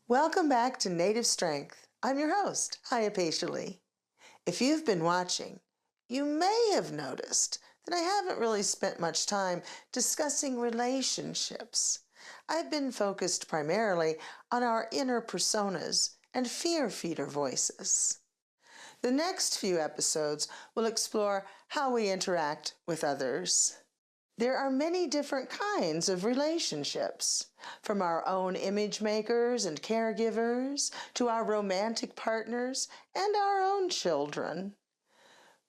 Welcome back to Native Strength. I'm your host, Hyapatia. If you've been watching, you may have noticed that I haven't really spent much time discussing relationships. I've been focused primarily on our inner personas and fear feeder voices. The next few episodes will explore how we interact with others. There are many different kinds of relationships, from our own image makers and caregivers to our romantic partners and our own children.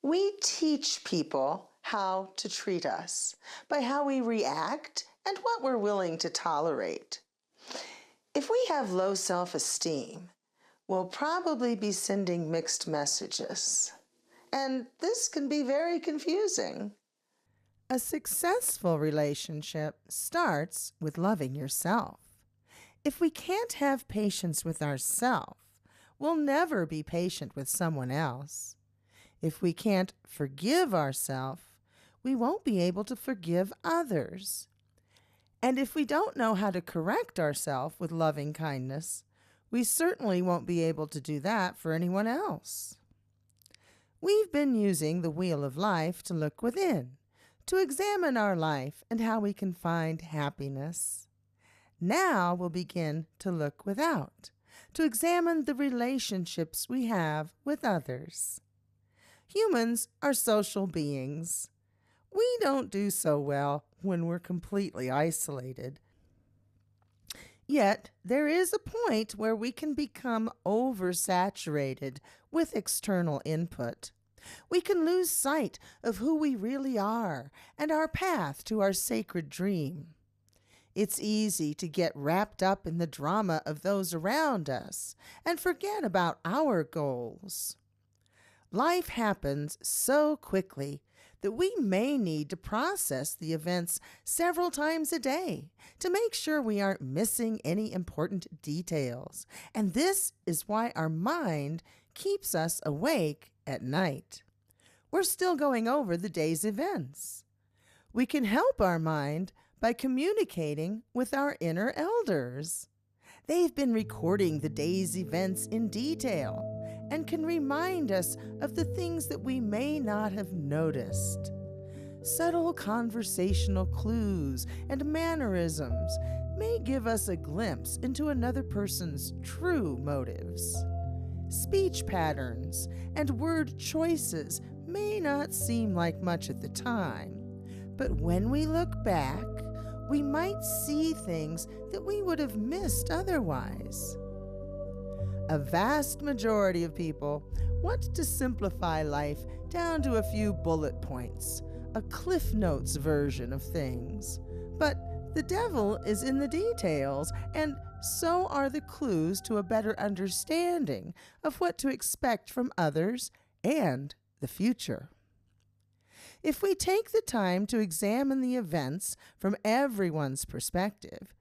We teach people how to treat us by how we react and what we're willing to tolerate. If we have low self-esteem, we'll probably be sending mixed messages, and this can be very confusing. A successful relationship starts with loving yourself. If we can't have patience with ourselves, we'll never be patient with someone else. If we can't forgive ourselves, we won't be able to forgive others. And if we don't know how to correct ourselves with loving kindness, we certainly won't be able to do that for anyone else. We've been using the wheel of life to look within, to examine our life and how we can find happiness. Now we'll begin to look without, to examine the relationships we have with others. Humans are social beings. We don't do so well when we're completely isolated. Yet there is a point where we can become oversaturated with external input. We can lose sight of who we really are and our path to our sacred dream. It's easy to get wrapped up in the drama of those around us and forget about our goals. Life happens so quickly that we may need to process the events several times a day to make sure we aren't missing any important details. And this is why our mind keeps us awake at night. We're still going over the day's events. We can help our mind by communicating with our inner elders. They've been recording the day's events in detail and can remind us of the things that we may not have noticed. Subtle conversational clues and mannerisms may give us a glimpse into another person's true motives. Speech patterns and word choices may not seem like much at the time, but when we look back, we might see things that we would have missed otherwise. A vast majority of people want to simplify life down to a few bullet points, a Cliff Notes version of things. But the devil is in the details, and so are the clues to a better understanding of what to expect from others and the future. If we take the time to examine the events from everyone's perspective,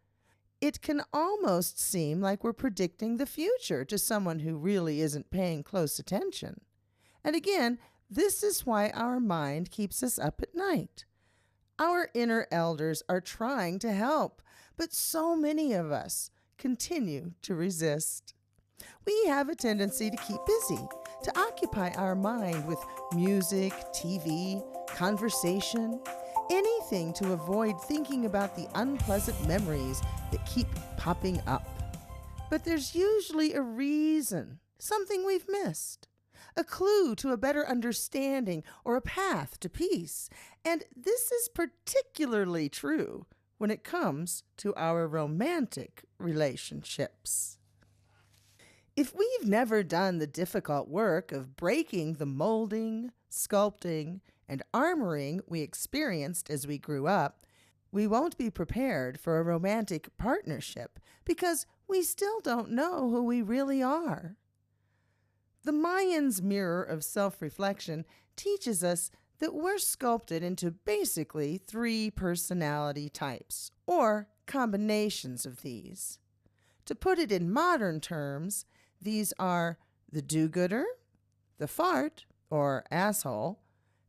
it can almost seem like we're predicting the future to someone who really isn't paying close attention. And again, this is why our mind keeps us up at night. Our inner elders are trying to help, but so many of us continue to resist. We have a tendency to keep busy, to occupy our mind with music, TV, conversation, anything to avoid thinking about the unpleasant memories that keep popping up. But there's usually a reason, something we've missed, a clue to a better understanding or a path to peace. And this is particularly true when it comes to our romantic relationships. If we've never done the difficult work of breaking the molding, sculpting, and armoring we experienced as we grew up, we won't be prepared for a romantic partnership because we still don't know who we really are. The Mayans' mirror of self-reflection teaches us that we're sculpted into basically 3 personality types, or combinations of these. To put it in modern terms, these are the do-gooder, the fart, or asshole,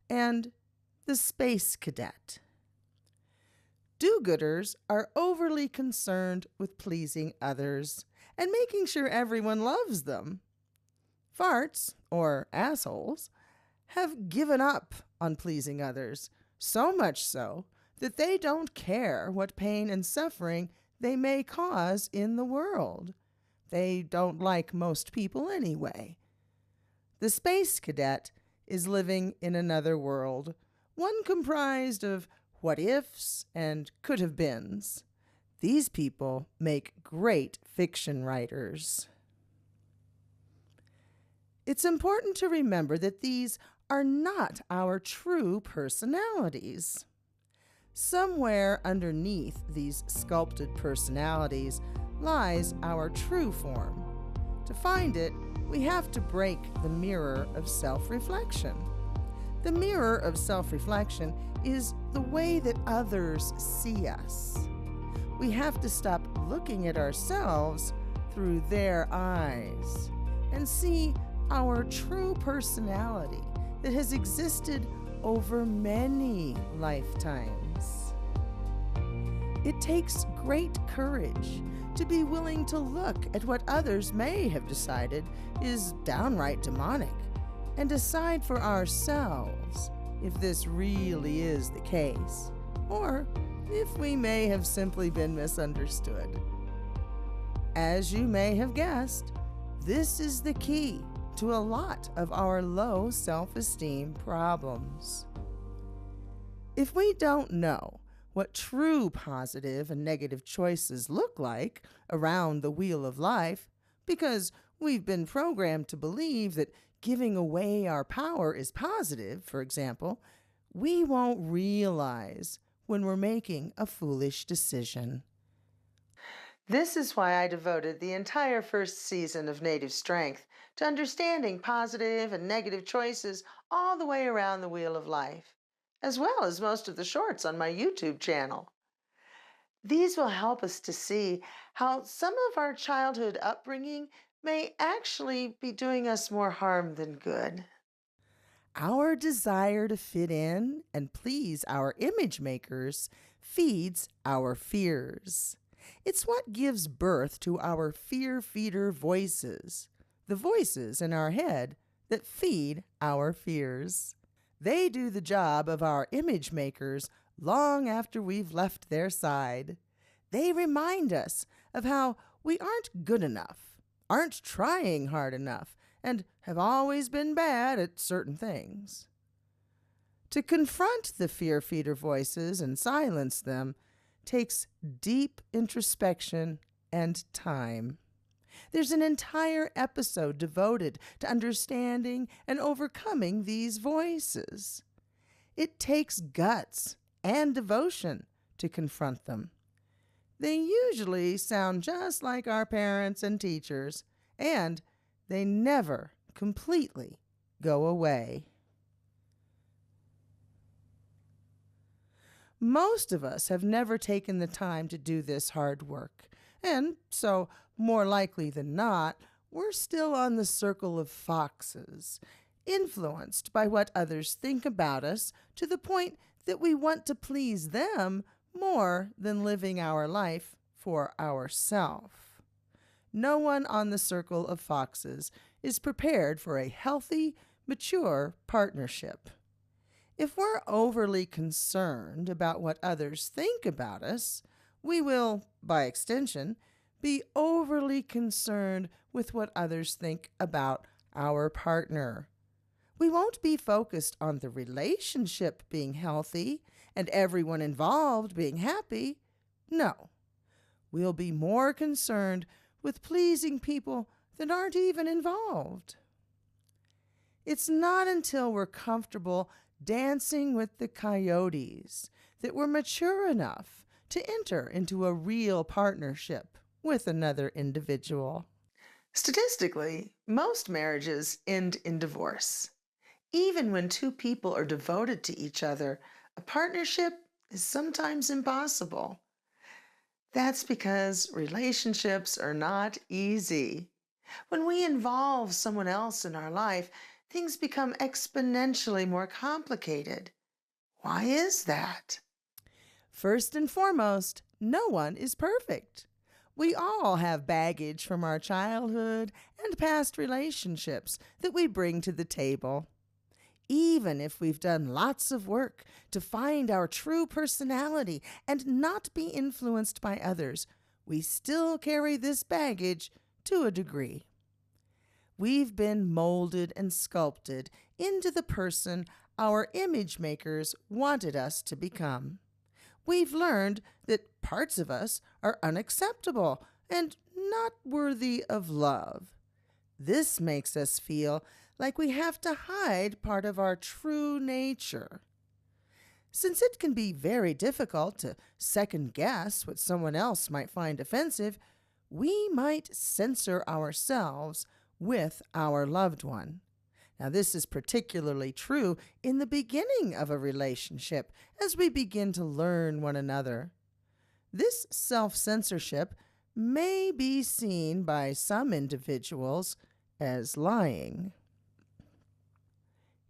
and the space cadet. Do-gooders are overly concerned with pleasing others and making sure everyone loves them. Farts, or assholes, have given up on pleasing others, so much so that they don't care what pain and suffering they may cause in the world. They don't like most people anyway. The space cadet is living in another world, one comprised of what-ifs and could-have-beens. These people make great fiction writers. It's important to remember that these are not our true personalities. Somewhere underneath these sculpted personalities lies our true form. To find it, we have to break the mirror of self-reflection. The mirror of self-reflection is the way that others see us. We have to stop looking at ourselves through their eyes and see our true personality that has existed over many lifetimes. It takes great courage to be willing to look at what others may have decided is downright demonic and decide for ourselves if this really is the case, or if we may have simply been misunderstood. As you may have guessed, this is the key to a lot of our low self-esteem problems. If we don't know what true positive and negative choices look like around the wheel of life, because we've been programmed to believe that giving away our power is positive, for example, we won't realize when we're making a foolish decision. This is why I devoted the entire first season of Native Strength to understanding positive and negative choices all the way around the wheel of life, as well as most of the shorts on my YouTube channel. These will help us to see how some of our childhood upbringing may actually be doing us more harm than good. Our desire to fit in and please our image makers feeds our fears. It's what gives birth to our fear feeder voices, the voices in our head that feed our fears. They do the job of our image makers long after we've left their side. They remind us of how we aren't good enough, aren't trying hard enough, and have always been bad at certain things. To confront the fear feeder voices and silence them takes deep introspection and time. There's an entire episode devoted to understanding and overcoming these voices. It takes guts and devotion to confront them. They usually sound just like our parents and teachers, and they never completely go away. Most of us have never taken the time to do this hard work, and so, more likely than not, we're still on the circle of foxes, influenced by what others think about us to the point that we want to please them more than living our life for ourselves. No one on the circle of foxes is prepared for a healthy, mature partnership. If we're overly concerned about what others think about us, we will, by extension, be overly concerned with what others think about our partner. We won't be focused on the relationship being healthy and everyone involved being happy. No, we'll be more concerned with pleasing people that aren't even involved. It's not until we're comfortable dancing with the coyotes that we're mature enough to enter into a real partnership with another individual. Statistically, most marriages end in divorce. Even when two people are devoted to each other, a partnership is sometimes impossible. That's because relationships are not easy. When we involve someone else in our life, things become exponentially more complicated. Why is that? First and foremost, no one is perfect. We all have baggage from our childhood and past relationships that we bring to the table. Even if we've done lots of work to find our true personality and not be influenced by others, we still carry this baggage to a degree. We've been molded and sculpted into the person our image makers wanted us to become. We've learned that parts of us are unacceptable and not worthy of love. This makes us feel like we have to hide part of our true nature. Since it can be very difficult to second-guess what someone else might find offensive, we might censor ourselves with our loved one. Now, this is particularly true in the beginning of a relationship as we begin to learn one another. This self-censorship may be seen by some individuals as lying.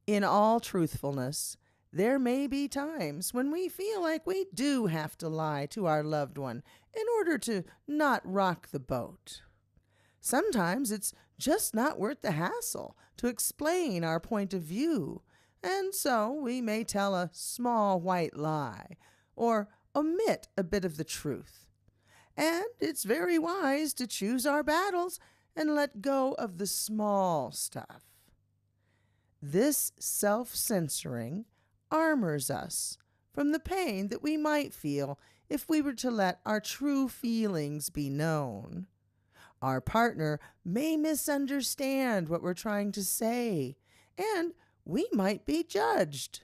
In all truthfulness, there may be times when we feel like we do have to lie to our loved one in order to not rock the boat. Sometimes it's just not worth the hassle to explain our point of view, and so we may tell a small white lie or omit a bit of the truth. And it's very wise to choose our battles and let go of the small stuff. This self-censoring armors us from the pain that we might feel if we were to let our true feelings be known. Our partner may misunderstand what we're trying to say, and we might be judged.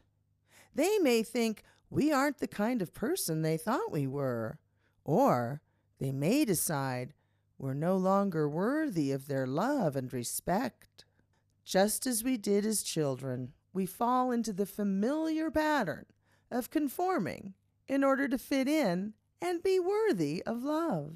They may think we aren't the kind of person they thought we were, or they may decide we're no longer worthy of their love and respect. Just as we did as children, we fall into the familiar pattern of conforming in order to fit in and be worthy of love.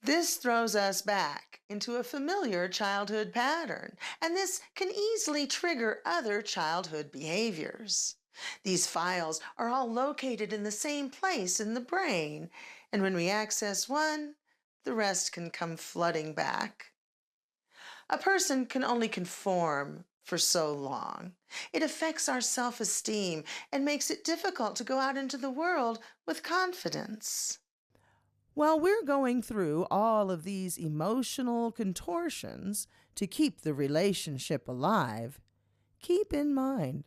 This throws us back into a familiar childhood pattern, and this can easily trigger other childhood behaviors. These files are all located in the same place in the brain, and when we access one, the rest can come flooding back. A person can only conform for so long. It affects our self-esteem and makes it difficult to go out into the world with confidence. While we're going through all of these emotional contortions to keep the relationship alive, keep in mind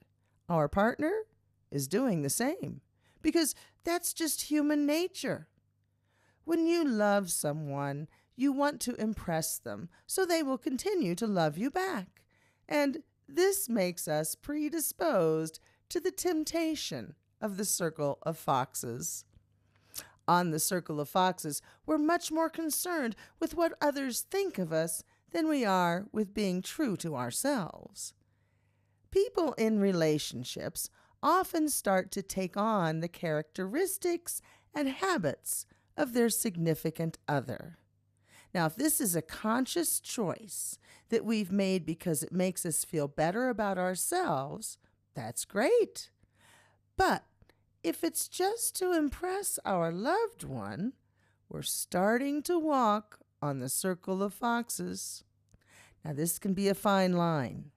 our partner is doing the same, because that's just human nature. When you love someone, you want to impress them so they will continue to love you back. And this makes us predisposed to the temptation of the circle of foxes. On the circle of foxes, we're much more concerned with what others think of us than we are with being true to ourselves. People in relationships often start to take on the characteristics and habits of their significant other. Now, if this is a conscious choice that we've made because it makes us feel better about ourselves, that's great. But if it's just to impress our loved one, we're starting to walk on the circle of foxes. Now, this can be a fine line.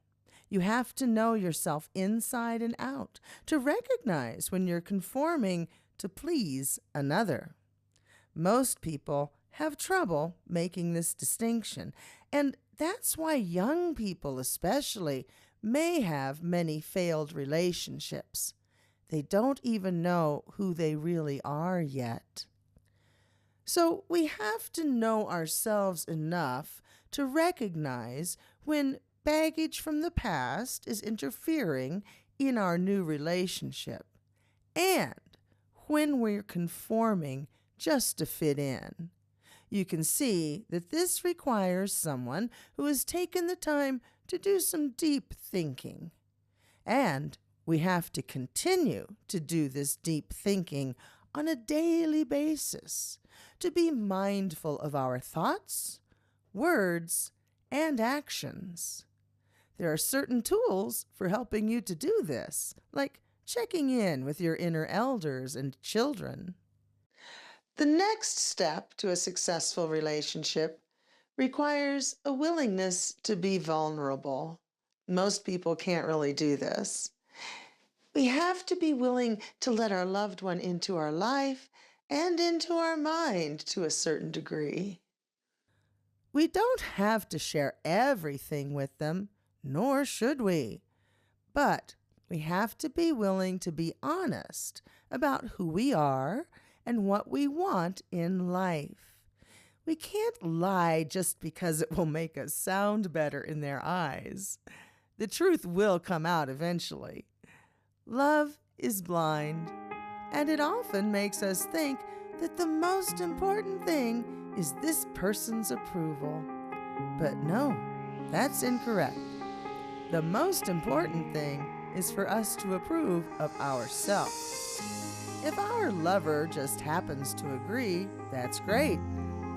You have to know yourself inside and out to recognize when you're conforming to please another. Most people have trouble making this distinction, and that's why young people especially may have many failed relationships. They don't even know who they really are yet. So we have to know ourselves enough to recognize when baggage from the past is interfering in our new relationship, and when we're conforming just to fit in. You can see that this requires someone who has taken the time to do some deep thinking. And we have to continue to do this deep thinking on a daily basis, to be mindful of our thoughts, words, and actions. There are certain tools for helping you to do this, like checking in with your inner elders and children. The next step to a successful relationship requires a willingness to be vulnerable. Most people can't really do this. We have to be willing to let our loved one into our life and into our mind to a certain degree. We don't have to share everything with them, nor should we. But we have to be willing to be honest about who we are and what we want in life. We can't lie just because it will make us sound better in their eyes. The truth will come out eventually. Love is blind, and it often makes us think that the most important thing is this person's approval. But no, that's incorrect. The most important thing is for us to approve of ourselves. If our lover just happens to agree, that's great.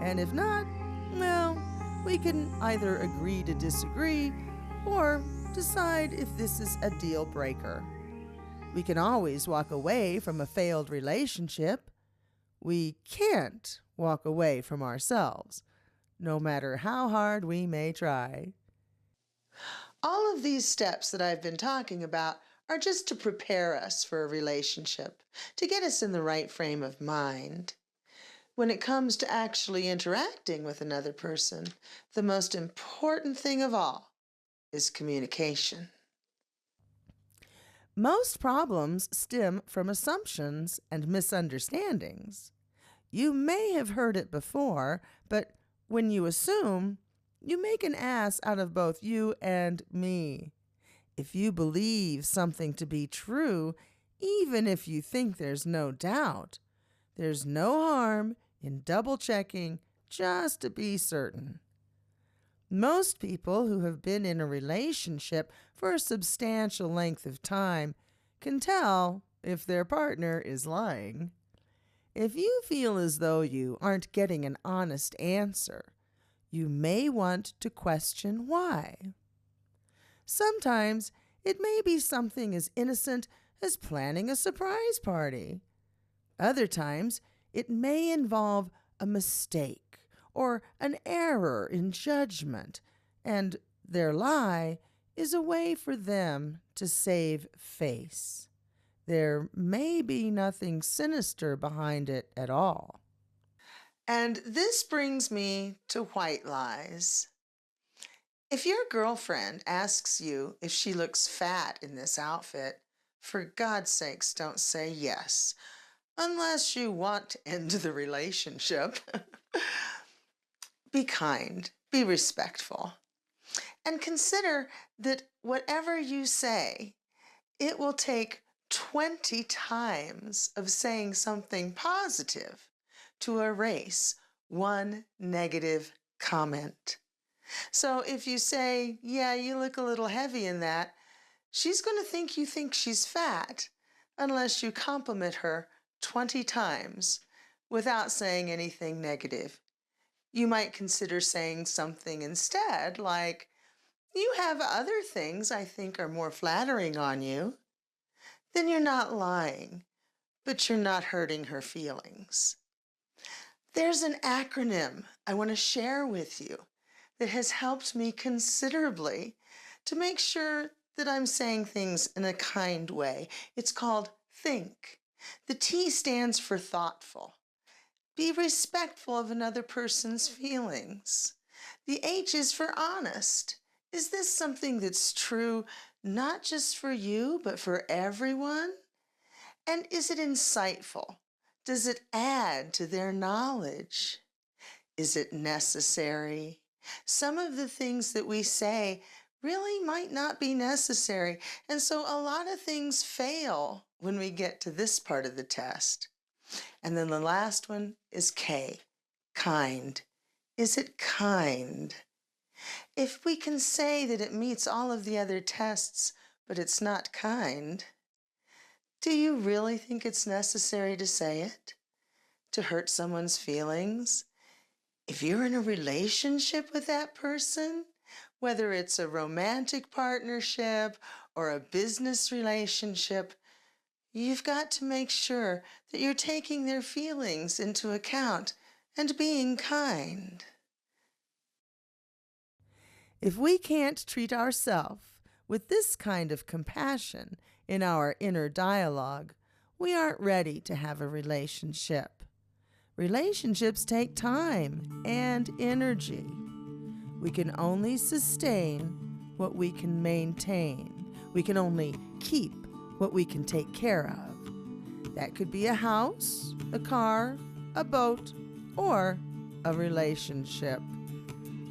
And if not, well, we can either agree to disagree or decide if this is a deal breaker. We can always walk away from a failed relationship. We can't walk away from ourselves, no matter how hard we may try. All of these steps that I've been talking about are just to prepare us for a relationship, to get us in the right frame of mind. When it comes to actually interacting with another person, the most important thing of all is communication. Most problems stem from assumptions and misunderstandings. You may have heard it before, but when you assume, you make an ass out of both you and me. If you believe something to be true, even if you think there's no doubt, there's no harm in double-checking just to be certain. Most people who have been in a relationship for a substantial length of time can tell if their partner is lying. If you feel as though you aren't getting an honest answer, you may want to question why. Sometimes it may be something as innocent as planning a surprise party. Other times it may involve a mistake or an error in judgment, and their lie is a way for them to save face. There may be nothing sinister behind it at all. And this brings me to white lies. If your girlfriend asks you if she looks fat in this outfit, for God's sakes, don't say yes, unless you want to end the relationship. Be kind, be respectful, and consider that whatever you say, it will take 20 times of saying something positive to erase one negative comment. So if you say, yeah, you look a little heavy in that, she's going to think you think she's fat unless you compliment her 20 times without saying anything negative. You might consider saying something instead, like, you have other things I think are more flattering on you. Then you're not lying, but you're not hurting her feelings. There's an acronym I want to share with you that has helped me considerably to make sure that I'm saying things in a kind way. It's called THINK. The T stands for thoughtful. Be respectful of another person's feelings. The H is for honest. Is this something that's true not just for you, but for everyone? And is it insightful? Does it add to their knowledge? Is it necessary? Some of the things that we say really might not be necessary, and so a lot of things fail when we get to this part of the test. And then the last one is K, kind. Is it kind? If we can say that it meets all of the other tests, but it's not kind, do you really think it's necessary to say it? To hurt someone's feelings? If you're in a relationship with that person, whether it's a romantic partnership or a business relationship, You've got to make sure that you're taking their feelings into account and being kind. If we can't treat ourselves with this kind of compassion in our inner dialogue, we aren't ready to have a relationship. Relationships take time and energy. We can only sustain what we can maintain. We can only keep what we can take care of. That could be a house, a car, a boat, or a relationship.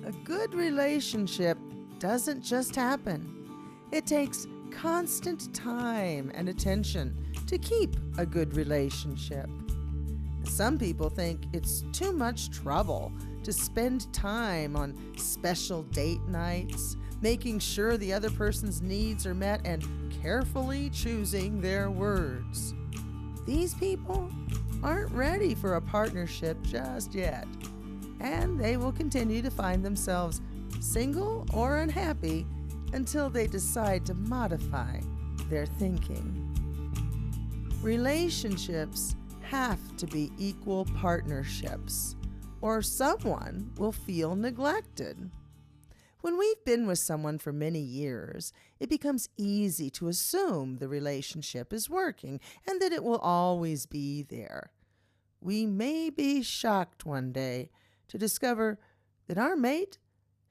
A good relationship doesn't just happen. It takes constant time and attention to keep a good relationship. Some people think it's too much trouble to spend time on special date nights, making sure the other person's needs are met, and carefully choosing their words. These people aren't ready for a partnership just yet, and they will continue to find themselves single or unhappy until they decide to modify their thinking. Relationships have to be equal partnerships, or someone will feel neglected. When we've been with someone for many years, it becomes easy to assume the relationship is working and that it will always be there. We may be shocked one day to discover that our mate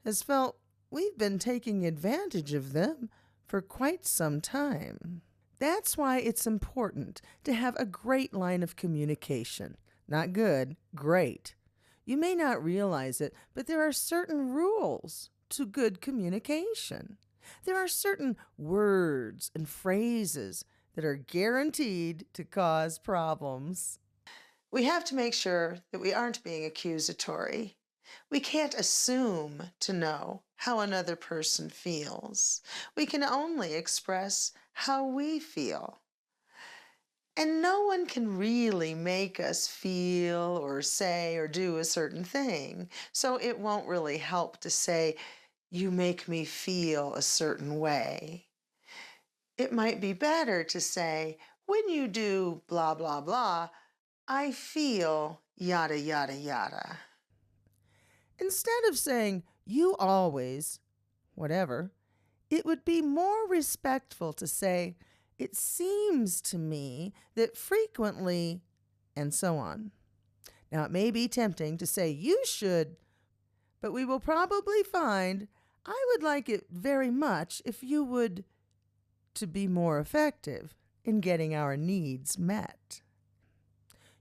has felt we've been taking advantage of them for quite some time. That's why it's important to have a great line of communication. Not good, great. You may not realize it, but there are certain rules to good communication. There are certain words and phrases that are guaranteed to cause problems. We have to make sure that we aren't being accusatory. We can't assume to know how another person feels. We can only express how we feel. And no one can really make us feel or say or do a certain thing. So it won't really help to say, "You make me feel a certain way." It might be better to say, "When you do blah, blah, blah, I feel yada, yada, yada." Instead of saying, "You always," whatever, it would be more respectful to say, "It seems to me that frequently," and so on. Now, it may be tempting to say, "You should," but we will probably find, "I would like it very much if you would," to be more effective in getting our needs met.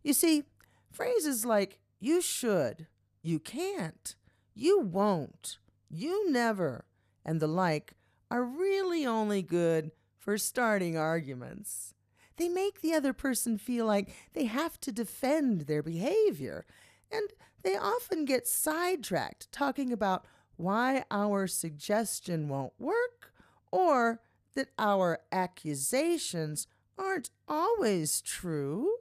You see, phrases like "you should," "you can't," "you won't," "you never," and the like are really only good for starting arguments. They make the other person feel like they have to defend their behavior, and they often get sidetracked talking about why our suggestion won't work or that our accusations aren't always true.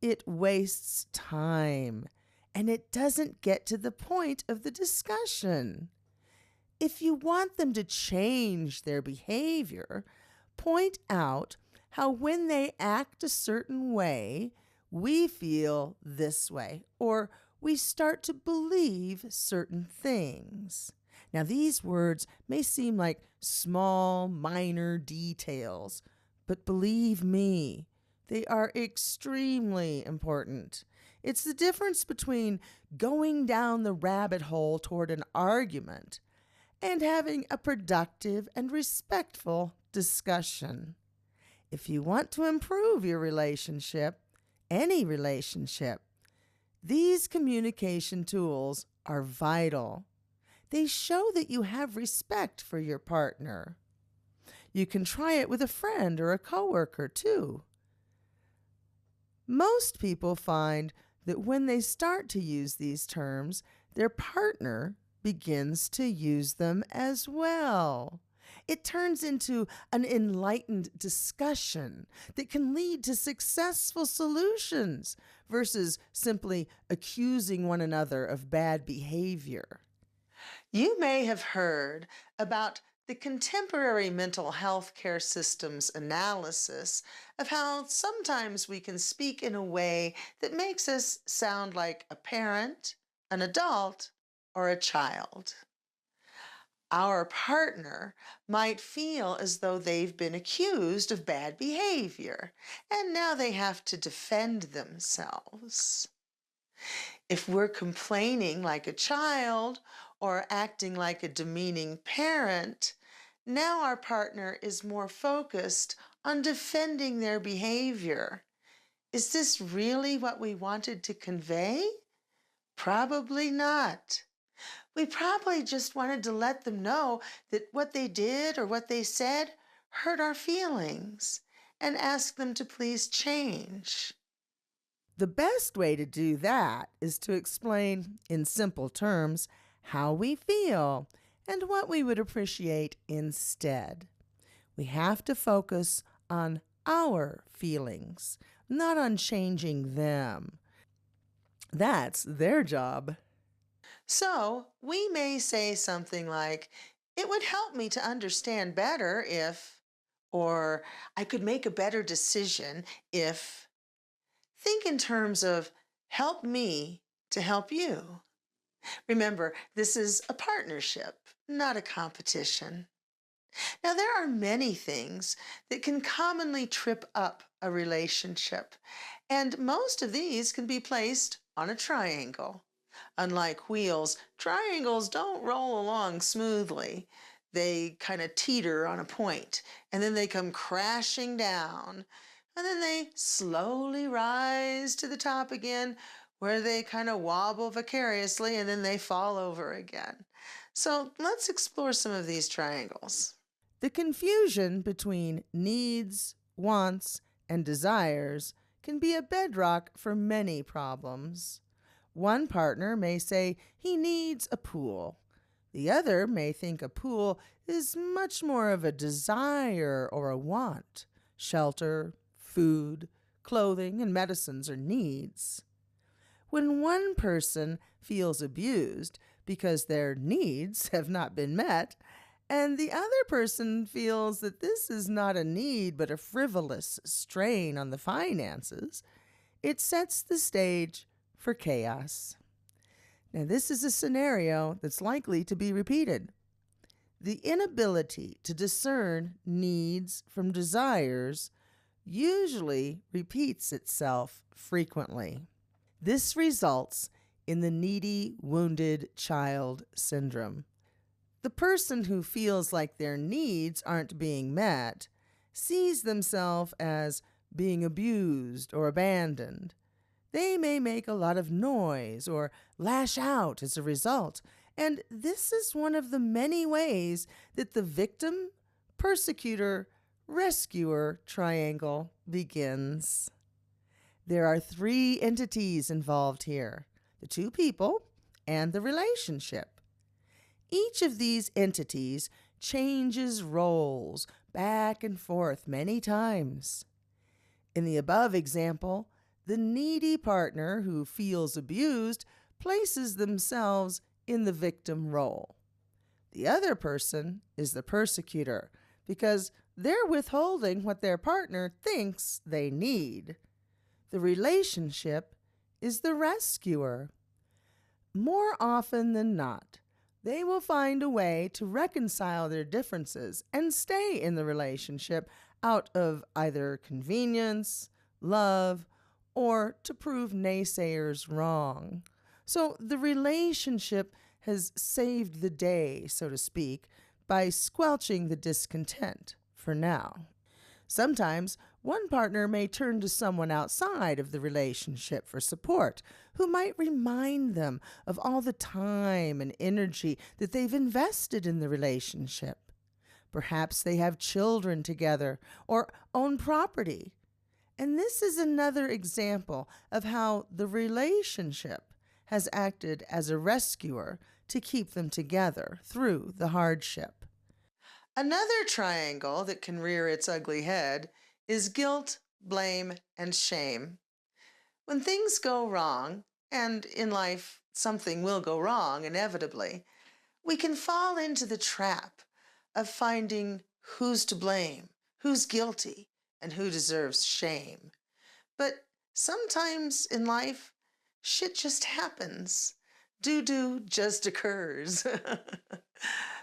It wastes time, and it doesn't get to the point of the discussion. If you want them to change their behavior, point out how when they act a certain way, we feel this way, or we start to believe certain things. Now, these words may seem like small, minor details, but believe me, they are extremely important. It's the difference between going down the rabbit hole toward an argument and having a productive and respectful discussion. If you want to improve your relationship, any relationship, these communication tools are vital. They show that you have respect for your partner. You can try it with a friend or a coworker too. Most people find that when they start to use these terms, their partner begins to use them as well. It turns into an enlightened discussion that can lead to successful solutions versus simply accusing one another of bad behavior. You may have heard about The contemporary mental health care system's analysis of how sometimes we can speak in a way that makes us sound like a parent, an adult, or a child. Our partner might feel as though they've been accused of bad behavior, and now they have to defend themselves. If we're complaining like a child or acting like a demeaning parent, now our partner is more focused on defending their behavior. Is this really what we wanted to convey? Probably not. We probably just wanted to let them know that what they did or what they said hurt our feelings and ask them to please change. The best way to do that is to explain in simple terms how we feel and what we would appreciate instead. We have to focus on our feelings, not on changing them. That's their job. So we may say something like, "It would help me to understand better if," or "I could make a better decision if." Think in terms of help me to help you. Remember, this is a partnership, not a competition. Now, there are many things that can commonly trip up a relationship, and most of these can be placed on a triangle. Unlike wheels, triangles don't roll along smoothly. They kind of teeter on a point, and then they come crashing down. And then they slowly rise to the top again, where they kind of wobble vicariously, and then they fall over again. So let's explore some of these triangles. The confusion between needs, wants, and desires can be a bedrock for many problems. One partner may say he needs a pool. The other may think a pool is much more of a desire or a want. Shelter, food, clothing, and medicines are needs. When one person feels abused because their needs have not been met, and the other person feels that this is not a need but a frivolous strain on the finances, it sets the stage for chaos. Now, this is a scenario that's likely to be repeated. The inability to discern needs from desires usually repeats itself frequently. This results in the needy, wounded child syndrome. The person who feels like their needs aren't being met sees themselves as being abused or abandoned. They may make a lot of noise or lash out as a result, and this is one of the many ways that the victim, persecutor, rescuer triangle begins. There are three entities involved here: the two people and the relationship. Each of these entities changes roles back and forth many times. In the above example, the needy partner who feels abused places themselves in the victim role. The other person is the persecutor because they're withholding what their partner thinks they need. The relationship is the rescuer. More often than not, they will find a way to reconcile their differences and stay in the relationship out of either convenience, love, or to prove naysayers wrong. So the relationship has saved the day, so to speak, by squelching the discontent for now. Sometimes one partner may turn to someone outside of the relationship for support, who might remind them of all the time and energy that they've invested in the relationship. Perhaps they have children together or own property. And this is another example of how the relationship has acted as a rescuer to keep them together through the hardship. Another triangle that can rear its ugly head is guilt, blame, and shame. When things go wrong, and in life something will go wrong inevitably, we can fall into the trap of finding who's to blame, who's guilty, and who deserves shame. But sometimes in life, shit just happens. Doo-doo just occurs.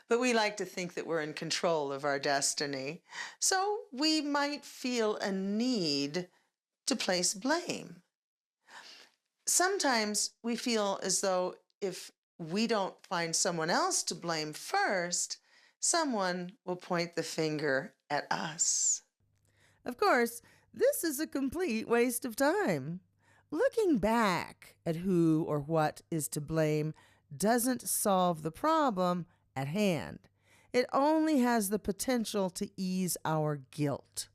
But we like to think that we're in control of our destiny. So we might feel a need to place blame. Sometimes we feel as though if we don't find someone else to blame first, someone will point the finger at us. Of course, this is a complete waste of time. Looking back at who or what is to blame doesn't solve the problem at hand. It only has the potential to ease our guilt.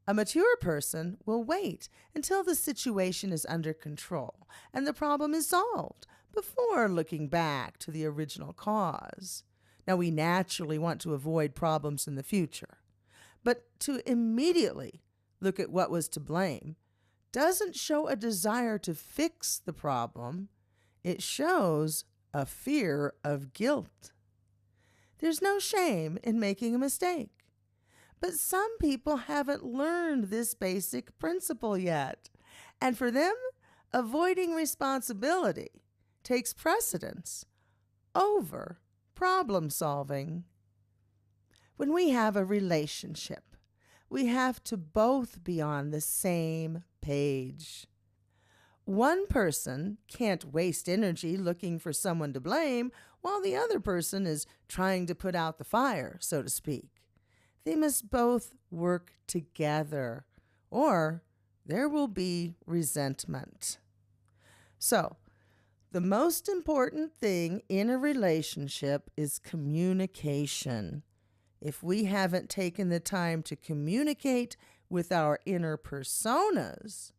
A mature person will wait until the situation is under control and the problem is solved before looking back to the original cause. Now, we naturally want to avoid problems in the future, but to immediately look at what was to blame doesn't show a desire to fix the problem. It shows a fear of guilt. There's no shame in making a mistake. But some people haven't learned this basic principle yet. And for them, avoiding responsibility takes precedence over problem solving. When we have a relationship, we have to both be on the same page. One person can't waste energy looking for someone to blame while the other person is trying to put out the fire, so to speak. They must both work together, or there will be resentment. So, the most important thing in a relationship is communication. If we haven't taken the time to communicate with our inner personas,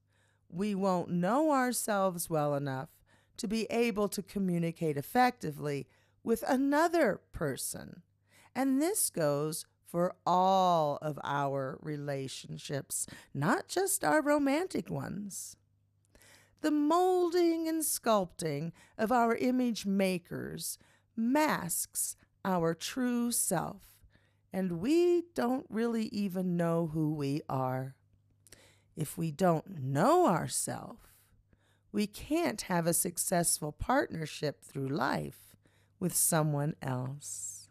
we won't know ourselves well enough to be able to communicate effectively with another person. And this goes for all of our relationships, not just our romantic ones. The molding and sculpting of our image makers masks our true self, and we don't really even know who we are. If we don't know ourselves, we can't have a successful partnership through life with someone else.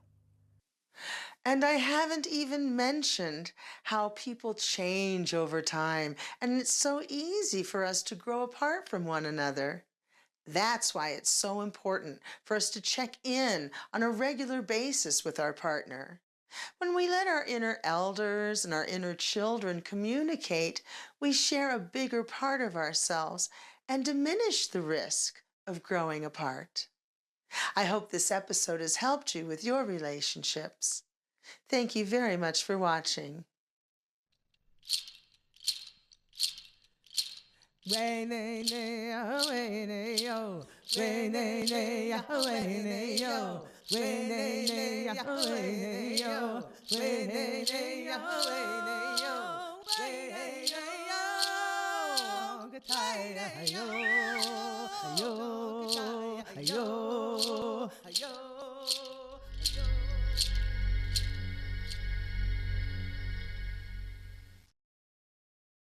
And I haven't even mentioned how people change over time, and it's so easy for us to grow apart from one another. That's why it's so important for us to check in on a regular basis with our partner. When we let our inner elders and our inner children communicate, we share a bigger part of ourselves and diminish the risk of growing apart. I hope this episode has helped you with your relationships. Thank you very much for watching. Ayo.